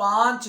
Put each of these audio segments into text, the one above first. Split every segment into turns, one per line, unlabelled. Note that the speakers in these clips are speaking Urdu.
5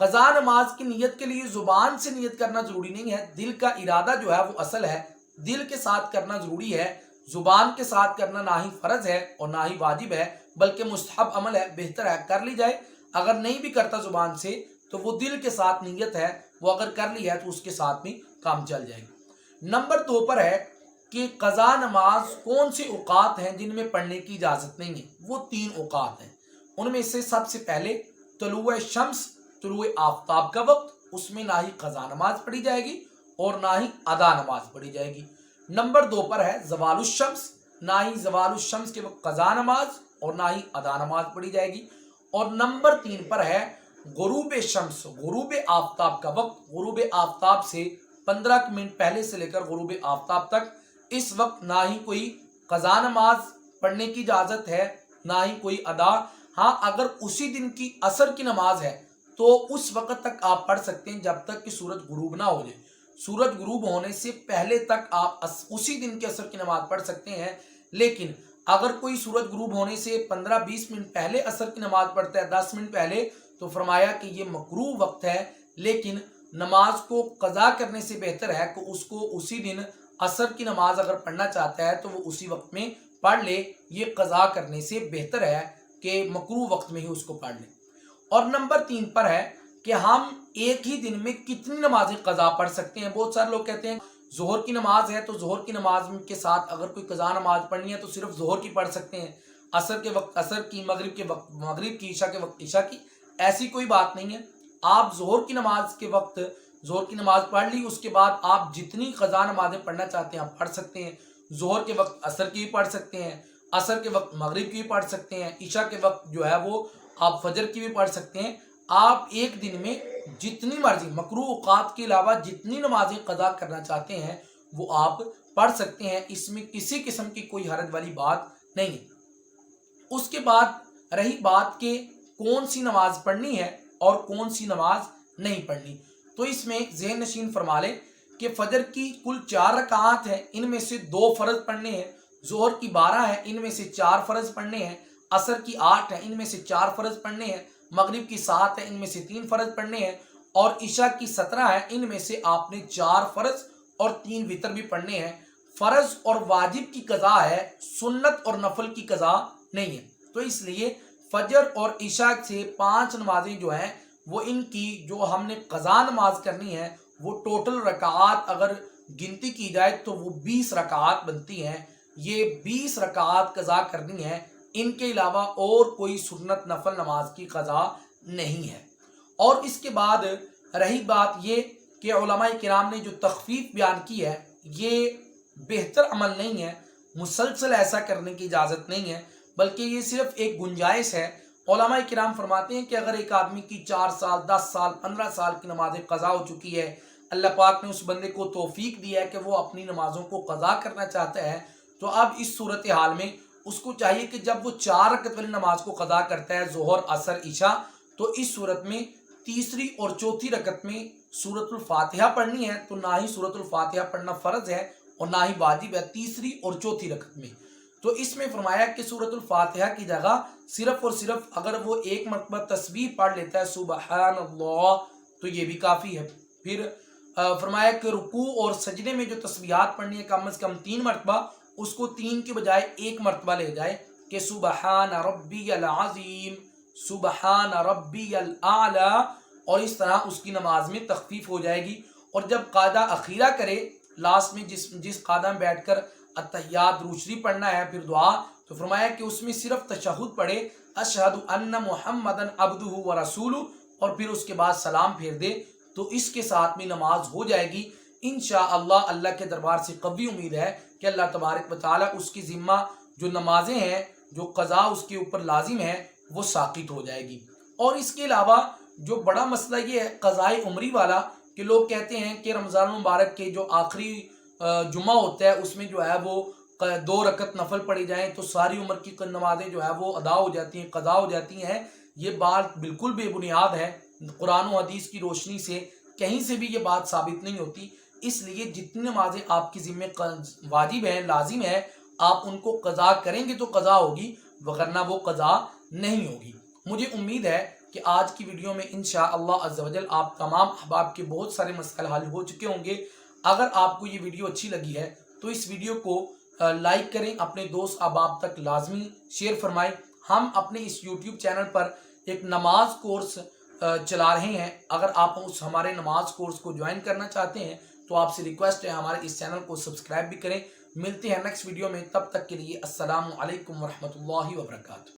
قضا نماز کی نیت کے لیے زبان سے نیت کرنا ضروری نہیں ہے، دل کا ارادہ جو ہے وہ اصل ہے، دل کے ساتھ کرنا ضروری ہے، زبان کے ساتھ کرنا نہ ہی فرض ہے اور نہ ہی واجب ہے بلکہ مستحب عمل ہے، بہتر ہے کر لی جائے۔ اگر نہیں بھی کرتا زبان سے تو وہ دل کے ساتھ نیت ہے، وہ اگر کر لی ہے تو اس کے ساتھ بھی کام چل جائے گا۔ نمبر 2 پر ہے کہ قضا نماز کون سے اوقات ہیں جن میں پڑھنے کی اجازت نہیں ہے؟ وہ 3 اوقات ہیں، ان میں سے سب سے پہلے طلوع شمس، طلوع آفتاب کا وقت، اس میں نہ ہی قضا نماز پڑھی جائے گی اور نہ ہی ادا نماز پڑھی جائے گی۔ نمبر 2 پر ہے زوال الشمس، نہ ہی زوال الشمس کے وقت قضا نماز اور نہ ہی ادا نماز پڑھی جائے گی۔ اور نمبر 3 پر ہے غروب شمس، غروب آفتاب کا وقت، غروب آفتاب سے 15 منٹ پہلے سے لے کر غروب آفتاب تک، اس وقت نہ ہی کوئی قضا نماز پڑھنے کی اجازت ہے نہ ہی کوئی ادا۔ ہاں اگر اسی دن کی عصر کی نماز ہے تو اس وقت تک آپ پڑھ سکتے ہیں جب تک کہ سورج غروب نہ ہو جائے، سورج غروب ہونے سے پہلے تک آپ اسی دن کے عصر کی نماز پڑھ سکتے ہیں۔ لیکن اگر کوئی سورج غروب ہونے سے 15-20 منٹ پہلے عصر کی نماز پڑھتا ہے، 10 منٹ پہلے، تو فرمایا کہ یہ مکروہ وقت ہے، لیکن نماز کو قضا کرنے سے بہتر ہے کہ اس کو اسی دن عصر کی نماز اگر پڑھنا چاہتا ہے تو وہ اسی وقت میں پڑھ لے، یہ قضا کرنے سے بہتر ہے کہ مکروہ وقت میں ہی اس کو پڑھ لے۔ اور نمبر 3 پر ہے کہ ہم ایک ہی دن میں کتنی نمازیں قضا پڑھ سکتے ہیں۔ بہت سارے لوگ کہتے ہیں ظہر کی نماز ہے تو ظہر کی نماز کے ساتھ اگر کوئی قضا نماز پڑھنی ہے تو صرف ظہر کی پڑھ سکتے ہیں، عصر کے وقت عصر کی، مغرب کے وقت مغرب کی، عشاء کے وقت عشاء کی۔ ایسی کوئی بات نہیں ہے، آپ ظہر کی نماز کے وقت ظہر کی نماز پڑھ لی، اس کے بعد آپ جتنی قضا نمازیں پڑھنا چاہتے ہیں آپ پڑھ سکتے ہیں۔ ظہر کے وقت عصر کی بھی پڑھ سکتے ہیں، عصر کے وقت مغرب کی بھی پڑھ سکتے ہیں، عشاء کے وقت جو ہے وہ آپ فجر کی بھی پڑھ سکتے ہیں۔ آپ ایک دن میں جتنی مرضی مکروہ اوقات کے علاوہ جتنی نمازیں قضا کرنا چاہتے ہیں وہ آپ پڑھ سکتے ہیں، اس میں کسی قسم کی کوئی حرج والی بات نہیں ہے۔ اس کے بعد رہی بات کہ کون سی نماز پڑھنی ہے اور کون سی نماز نہیں پڑھنی، تو اس میں ذہن نشین فرما لیں کہ فجر کی کل 4 رکعات ہیں، ان میں سے 2 فرض پڑھنے ہیں، ظہر کی 12 ہیں، ان میں سے 4 فرض پڑھنے ہیں، عصر کی 8 ہیں، ان میں سے 4 فرض پڑھنے ہیں، مغرب کی 7 ہیں، ان میں سے 3 فرض پڑھنے ہیں، اور عشاء کی 17 ہیں، ان میں سے آپ نے 4 فرض اور 3 وتر بھی پڑھنے ہیں۔ فرض اور واجب کی قضا ہے، سنت اور نفل کی قضا نہیں ہے، تو اس لیے فجر اور عشاء سے 5 نمازیں جو ہیں وہ ان کی جو ہم نے قضا نماز کرنی ہے وہ ٹوٹل رکعات اگر گنتی کی جائے تو وہ 20 رکعات بنتی ہیں، یہ 20 رکعات قضا کرنی ہے، ان کے علاوہ اور کوئی سنت نفل نماز کی قضا نہیں ہے۔ اور اس کے بعد رہی بات یہ کہ علماء کرام نے جو تخفیف بیان کی ہے یہ بہتر عمل نہیں ہے، مسلسل ایسا کرنے کی اجازت نہیں ہے، بلکہ یہ صرف ایک گنجائش ہے۔ علماء کرام فرماتے ہیں کہ اگر ایک آدمی کی 4 سال 10 سال 15 سال کی نمازیں قضا ہو چکی ہے، اللہ پاک نے اس بندے کو توفیق دیا ہے کہ وہ اپنی نمازوں کو قضا کرنا چاہتا ہے، تو اب اس صورتحال میں اس کو چاہیے کہ جب وہ 4 رکعت والی نماز کو قضا کرتا ہے ظہر عصر عشاء، تو اس صورت میں تیسری اور چوتھی رکعت میں سورۃ الفاتحہ پڑھنی ہے، تو نہ ہی سورۃ الفاتحہ پڑھنا فرض ہے اور نہ ہی واجب ہے تیسری اور چوتھی رکعت میں۔ تو اس میں فرمایا کہ سورۃ الفاتحہ کی جگہ صرف اور صرف اگر وہ ایک مرتبہ تسبیح پڑھ لیتا ہے سبحان اللہ تو یہ بھی کافی ہے۔ پھر فرمایا کہ رکوع اور سجدے میں جو تسبیحات پڑھنی ہے کم از کم 3 مرتبہ، اس کو 3 کی بجائے 1 مرتبہ لے جائے کہ سبحان ربی العظیم، سبحان ربی الاعلی، اور اس طرح اس کی نماز میں تخفیف ہو جائے گی۔ اور جب قاعدہ اخیرہ کرے، لاسٹ میں جس قاعدہ میں بیٹھ کر التحیات درود شریف پڑھنا ہے پھر دعا، تو فرمایا کہ اس میں صرف تشہد پڑھے اشہد ان محمدا عبدہ ورسولہ، اور پھر اس کے بعد سلام پھیر دے، تو اس کے ساتھ میں نماز ہو جائے گی انشاءاللہ۔ اللہ کے دربار سے قوی امید ہے کہ اللہ تبارک و تعالی اس کی ذمہ جو نمازیں ہیں، جو قضا اس کے اوپر لازم ہے، وہ ساقط ہو جائے گی۔ اور اس کے علاوہ جو بڑا مسئلہ یہ ہے قضائے عمری والا، کہ لوگ کہتے ہیں کہ رمضان المبارک کے جو آخری جمعہ ہوتا ہے اس میں جو ہے وہ 2 رکعت نفل پڑھی جائیں تو ساری عمر کی نمازیں جو ہے وہ ادا ہو جاتی ہیں، قضا ہو جاتی ہیں۔ یہ بات بالکل بے بنیاد ہے، قرآن و حدیث کی روشنی سے کہیں سے بھی یہ بات ثابت نہیں ہوتی۔ اس لیے جتنی نمازیں آپ کی ذمہ واجب ہیں، لازم ہے، آپ ان کو قضا کریں گے تو قضا ہوگی، وگرنہ وہ قضا نہیں ہوگی۔ مجھے امید ہے کہ آج کی ویڈیو میں انشاءاللہ عز و جل آپ تمام احباب کے بہت سارے مسائل حل ہو چکے ہوں گے۔ اگر آپ کو یہ ویڈیو اچھی لگی ہے تو اس ویڈیو کو لائک کریں، اپنے دوست احباب تک لازمی شیئر فرمائیں۔ ہم اپنے اس یوٹیوب چینل پر ایک نماز کورس چلا رہے ہیں، اگر آپ اس ہمارے نماز کورس کو جوائن کرنا چاہتے ہیں تو آپ سے ریکویسٹ ہے ہمارے اس چینل کو سبسکرائب بھی کریں۔ ملتے ہیں نیکسٹ ویڈیو میں، تب تک کے لیے السلام علیکم ورحمۃ اللہ وبرکاتہ۔